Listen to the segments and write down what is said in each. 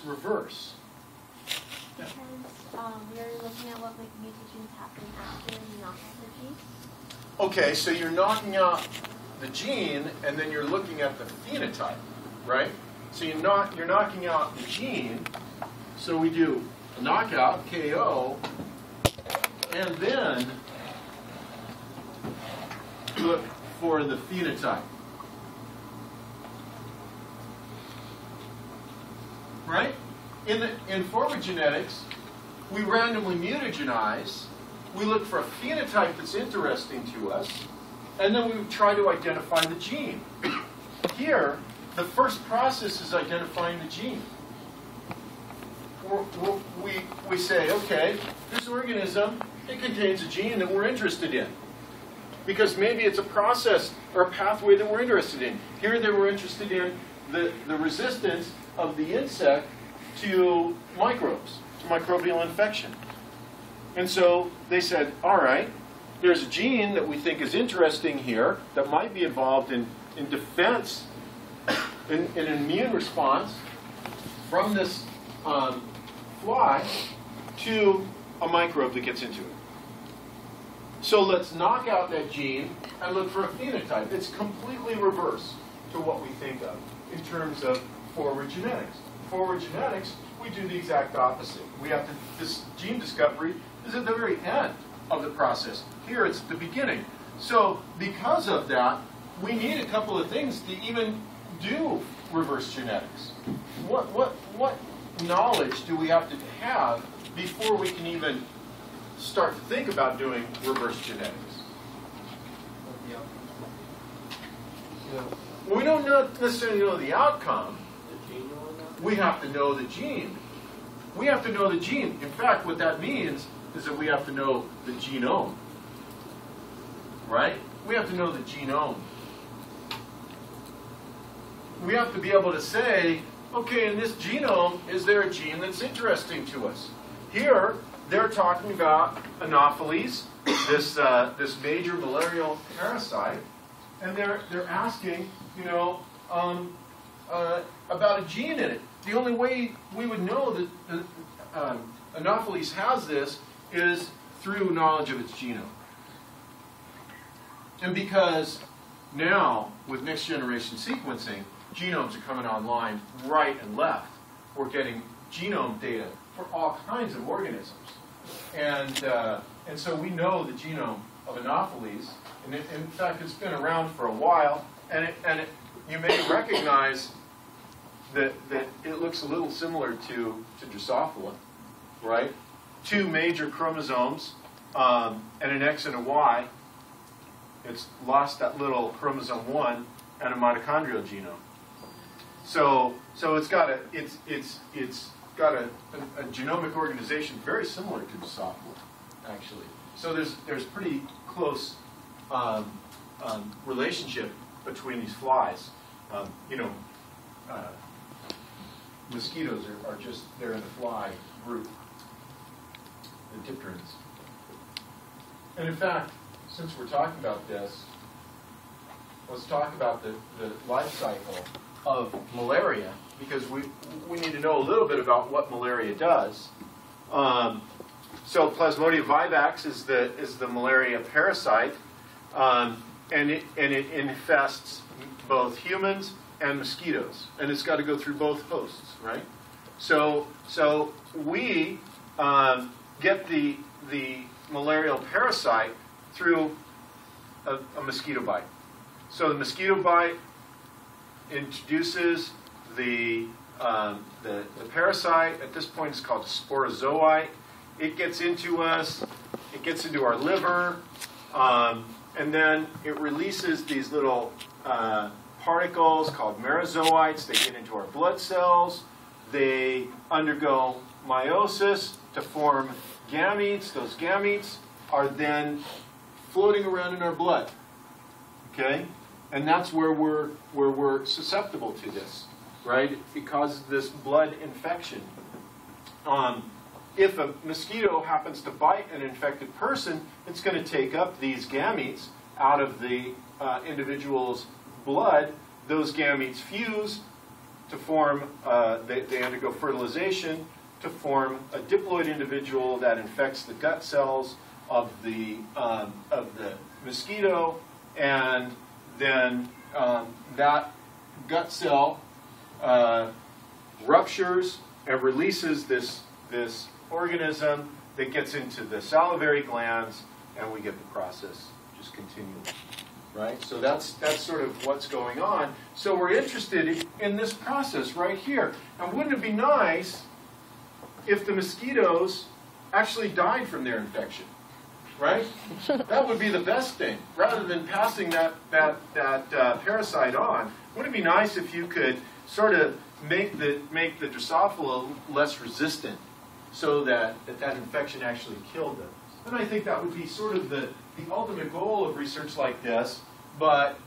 this reverse? Yeah. Because we're looking at what mutations happen after you knock out the gene. Okay, so you're knocking out the gene, and then you're looking at the phenotype, right? So you're knocking out the gene. So we do a knockout, KO, and then look for the phenotype. Right? In forward genetics, we randomly mutagenize. We look for a phenotype that's interesting to us, and then we try to identify the gene. Here, the first process is identifying the gene. We say, okay, this organism, it contains a gene that we're interested in. Because maybe it's a process or a pathway that we're interested in. Here they were interested in the resistance of the insect to microbes, to microbial infection. And so they said, all right, there's a gene that we think is interesting here that might be involved in defense, in an immune response from this fly to a microbe that gets into it. So let's knock out that gene and look for a phenotype. It's completely reverse to what we think of in terms of forward genetics. Forward genetics, we do the exact opposite. We have to, this gene discovery is at the very end of the process. Here it's at the beginning. So because of that, we need a couple of things to even do reverse genetics. What knowledge do we have to have before we can even start to think about doing reverse genetics? We don't necessarily know the outcome. We have to know the gene. We have to know the gene. In fact, what that means is that we have to know the genome. Right? We have to know the genome. We have to be able to say, okay, in this genome, is there a gene that's interesting to us? Here, they're talking about Anopheles, this major malarial parasite, and they're asking, you know, about a gene in it. The only way we would know that Anopheles has this is through knowledge of its genome. And because now, with next generation sequencing, genomes are coming online right and left. We're getting genome data for all kinds of organisms. And so we know the genome of Anopheles. And in fact, it's been around for a while. And you may recognize that it looks a little similar to Drosophila, right? Two major chromosomes, and an X and a Y. It's lost that little chromosome 1 and a mitochondrial genome. So it's got a genomic organization very similar to Drosophila, actually. So there's pretty close relationship between these flies. Mosquitoes are just, they're in the fly group, the dipterans. And in fact, since we're talking about this, let's talk about the life cycle of malaria, because we need to know a little bit about what malaria does. So Plasmodium vivax is the malaria parasite, and it infests both humans and mosquitoes, and it's got to go through both hosts, right? So we get the malarial parasite through a mosquito bite. So the mosquito bite introduces the parasite. At this point, it's called a sporozoite. It gets into us. It gets into our liver, and then it releases these little particles called merozoites. They get into our blood cells. They undergo meiosis to form gametes. Those gametes are then floating around in our blood. Okay? And that's where we're susceptible to this, right? It causes this blood infection. If a mosquito happens to bite an infected person, it's going to take up these gametes out of the individual's blood. Those gametes fuse to form, they undergo fertilization to form a diploid individual that infects the gut cells of the mosquito, and then that gut cell ruptures and releases this organism that gets into the salivary glands, and we get the process just continuing. Right? So that's sort of what's going on. So we're interested in this process right here. And wouldn't it be nice if the mosquitoes actually died from their infection? Right? That would be the best thing. Rather than passing that parasite on, wouldn't it be nice if you could sort of make the Drosophila less resistant so that infection actually killed them? And I think that would be sort of the ultimate goal of research like this, but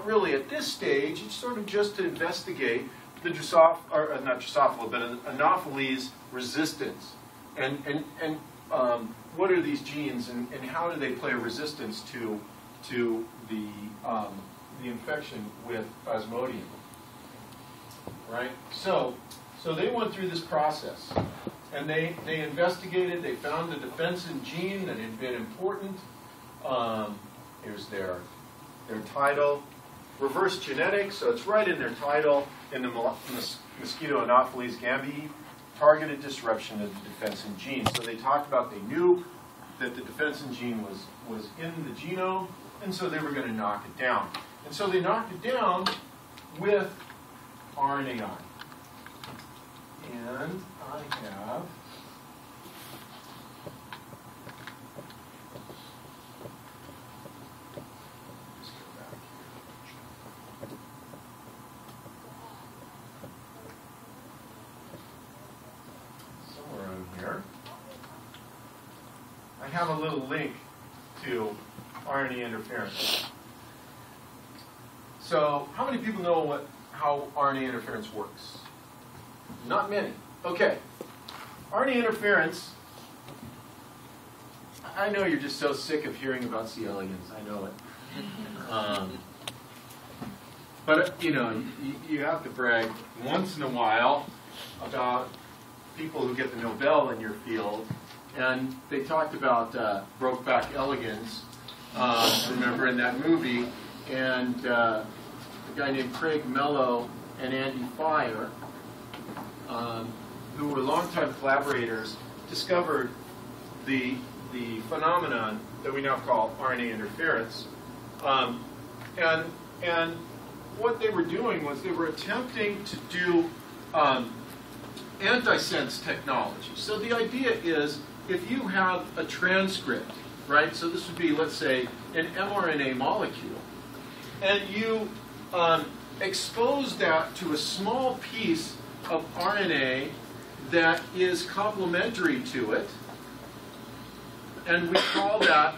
really at this stage, it's sort of just to investigate the not Drosophila, but Anopheles resistance, and what are these genes, and how do they play a resistance to the infection with Plasmodium, right? So they went through this process. And they investigated, they found the defensin gene that had been important. Here's their title. Reverse genetics, so it's right in their title, in the mosquito Anopheles gambiae, targeted disruption of the defensin gene. So they talked about, they knew that the defensin gene was in the genome, and so they were going to knock it down. And so they knocked it down with RNAi. And I have let's go back here. Somewhere in here, I have a little link to RNA interference. So, how many people know how RNA interference works? Not many. Okay. RNA interference, I know you're just so sick of hearing about C. elegans. I know it. But, you have to brag once in a while about people who get the Nobel in your field. And they talked about Brokeback elegans, remember, in that movie. And a guy named Craig Mello and Andy Fire, who were longtime collaborators, discovered the phenomenon that we now call RNA interference. And what they were doing was they were attempting to do antisense technology. So the idea is, if you have a transcript, right, so this would be, let's say, an mRNA molecule, and you expose that to a small piece of RNA that is complementary to it, and we call that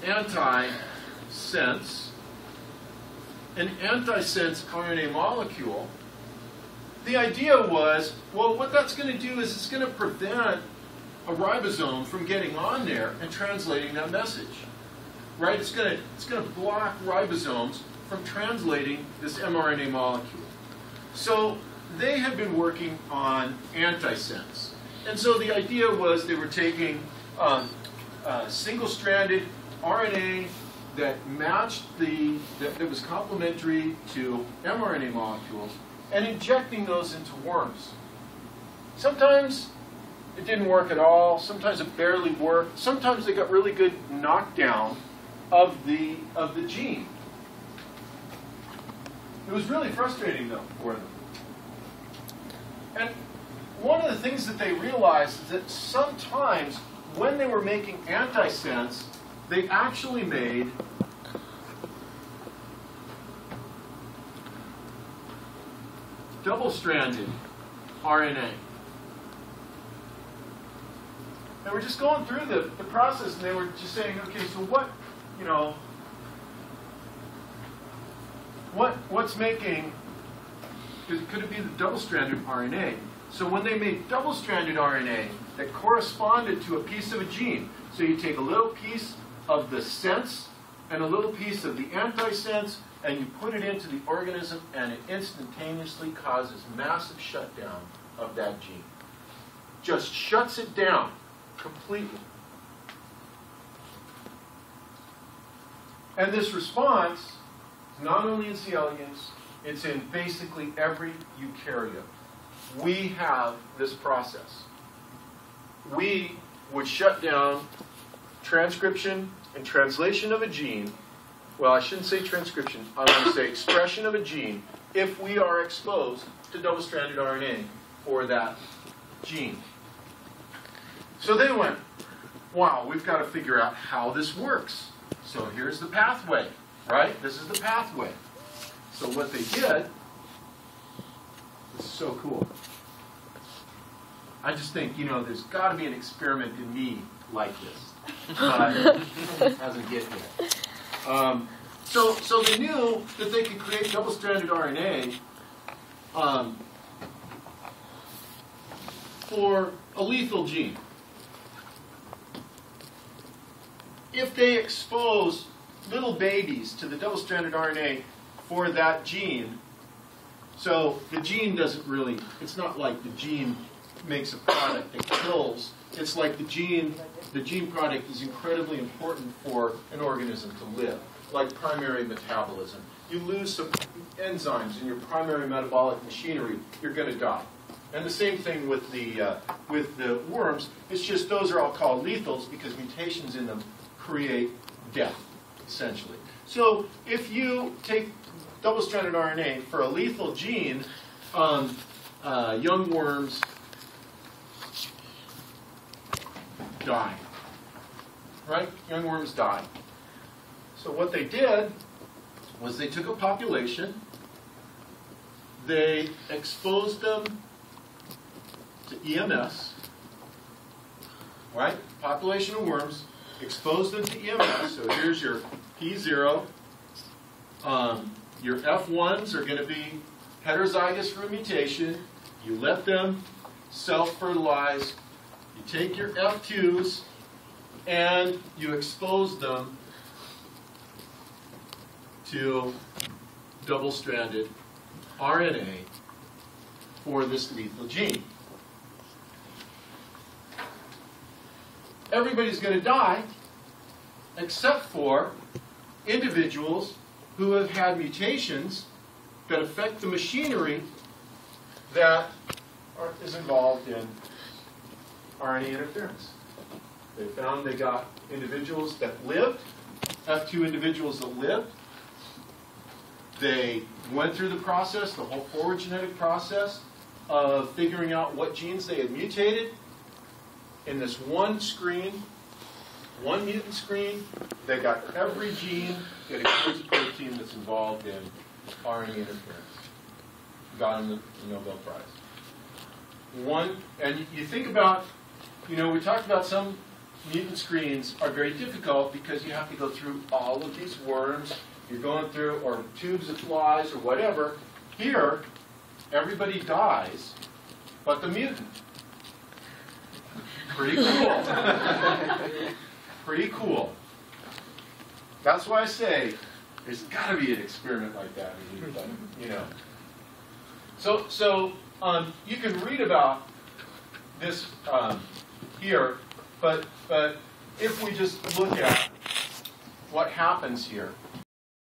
antisense. An antisense RNA molecule, the idea was, well, what that's going to do is it's going to prevent a ribosome from getting on there and translating that message, right? It's going to block ribosomes from translating this mRNA molecule. So they had been working on antisense. And so the idea was they were taking single-stranded RNA that matched that was complementary to mRNA molecules and injecting those into worms. Sometimes it didn't work at all. Sometimes it barely worked. Sometimes they got really good knockdown of the gene. It was really frustrating, though, for them. And one of the things that they realized is that sometimes when they were making antisense, they actually made double-stranded RNA. They were just going through the process, and they were just saying, okay, so what's making, could it be the double-stranded RNA? So when they made double-stranded RNA that corresponded to a piece of a gene, so you take a little piece of the sense and a little piece of the antisense, and you put it into the organism, and it instantaneously causes massive shutdown of that gene. Just shuts it down completely. And this response is not only in C. elegans, it's in basically every eukaryote. We have this process. We would shut down transcription and translation of a gene. Well, I shouldn't say transcription. I want to say expression of a gene if we are exposed to double-stranded RNA for that gene. So they went, wow, we've got to figure out how this works. So here's the pathway, right? This is the pathway. So what they did, this is so cool. I just think, there's got to be an experiment in me like this. But it hasn't hit yet. So they knew that they could create double-stranded RNA for a lethal gene. If they expose little babies to the double-stranded RNA for that gene, so the gene doesn't really, it's not like the gene makes a product that kills. It's like the gene product is incredibly important for an organism to live, like primary metabolism. You lose some enzymes in your primary metabolic machinery, you're going to die. And the same thing with the worms. It's just those are all called lethals because mutations in them create death, essentially. So if you take double-stranded RNA for a lethal gene, young worms die. Right? Young worms die. So what they did was they took a population, they exposed them to EMS, right? Population of worms, exposed them to EMS. So here's your P0. Your F1s are going to be heterozygous for a mutation. You let them self-fertilize. You take your F2s and you expose them to double-stranded RNA for this lethal gene. Everybody's going to die except for individuals who have had mutations that affect the machinery that is involved in RNA interference. They found they got individuals that lived, F2 individuals that lived. They went through the process, the whole forward genetic process of figuring out what genes they had mutated. In this one screen, one mutant screen, they got every gene that encodes a protein that's involved in RNA interference. Got them the Nobel Prize. And you think about, we talked about some mutant screens are very difficult because you have to go through all of these worms. You're going through, or tubes of flies, or whatever. Here, everybody dies, but the mutant. Pretty cool. Pretty cool. That's why I say there's got to be an experiment like that. So you can read about this here, but if we just look at what happens here,